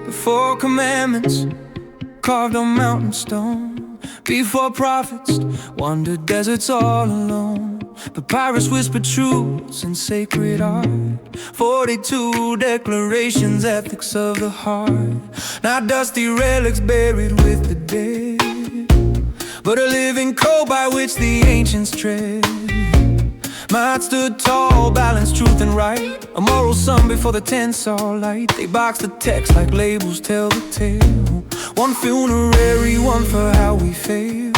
The 4 commandments carved on mountain stone. Before prophets wandered deserts all alone. Papyrus whispered truths in sacred art. 42 declarations, ethics of the heart. Not dusty relics buried with the dead, but a living code by which the ancients tread. Maat stood tall, balanced truth and right. A moral son before the 10 saw light. They boxed the text like labels tell the tale. One funerary, one for how we fail.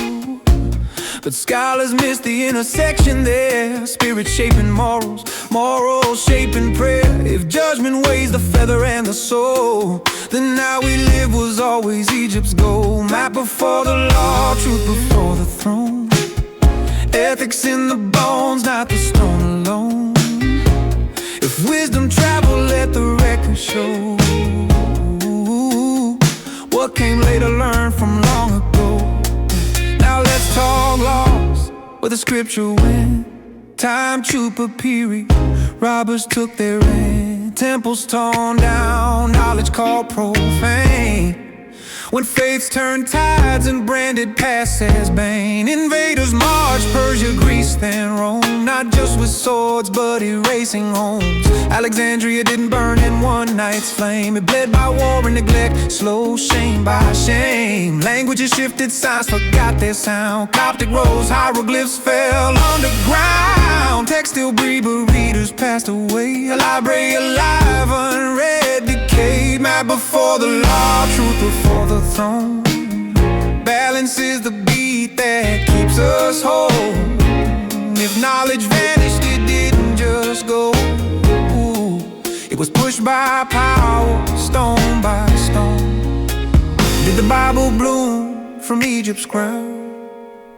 But scholars miss the intersection there. Spirit shaping morals, morals shaping prayer. If judgment weighs the feather and the soul, then how we live was always Egypt's goal. Maat before the law, truth before the throne. Ethics in the bones, not the stone alone. If wisdom travel, let the record show. What came later, learned from long ago. Now let's talk laws, where the scripture went. Time chewed Papyrus, robbers took their rent. Temples torn down, knowledge called profane. When faiths turned tides and branded past as bane. Invaders marched Persia, Greece, then Rome. Not just with swords, but erasing homes. Alexandria didn't burn in one night's flame. It bled by war and neglect, slow shame by shame. Languages shifted, signs forgot their sound. Coptic rose, hieroglyphs fell underground. Text still breathe, but readers passed away. A library alive, unread, decayed. Maat before the law, truth before the throne. Balance is the beat that keeps us whole. If knowledge vanished, it didn't just go. It was pushed by power, stone by stone. Did the Bible bloom from Egypt's ground?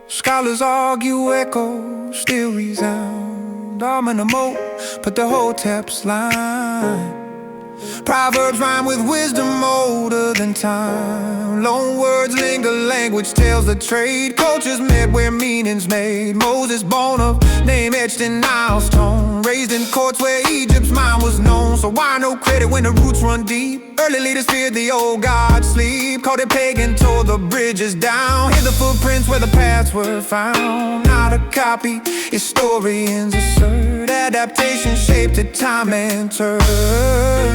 Scholars argue, echoes still resound. Arm in a moat, put the Hotep's line. Proverbs rhyme with wisdom older than time. Lone words linger, language tells the trade. Cultures met where meaning's made. Moses born of name etched in Nile stone. Raised in courts where Egypt's mind was known. So why no credit when the roots run deep? Early leaders feared the old gods sleep. Called it pagan, tore the bridges down. Hid the footprints where the paths were found. Not a copy, historians assert. Adaptation shaped it, time and turn.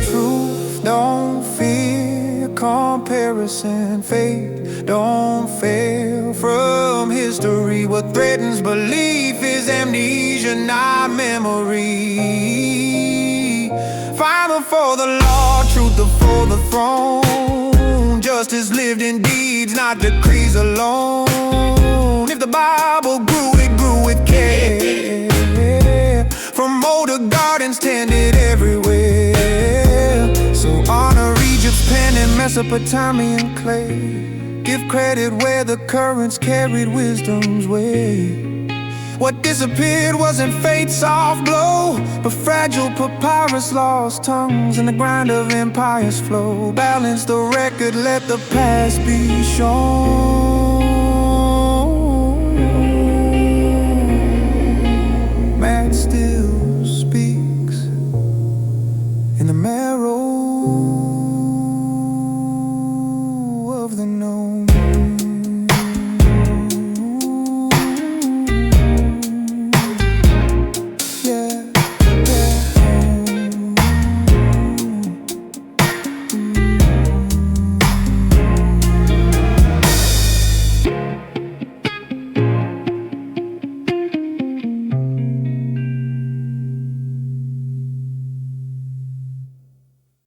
Truth don't fear comparison. Faith don't fail from history. What threatens belief is amnesia, not memory. Fire before the law, truth before the throne. Justice lived in deeds, not decrees alone. If the Bible grew, it grew with care. From older gardens tended everywhere. So honor Egypt's pen and Mesopotamian clay. Give credit where the currents carried wisdom's way. What disappeared wasn't fate's soft blow, but fragile papyrus lost tongues in the grind of empire's flow. Balance the record, let the past be shown. Matt still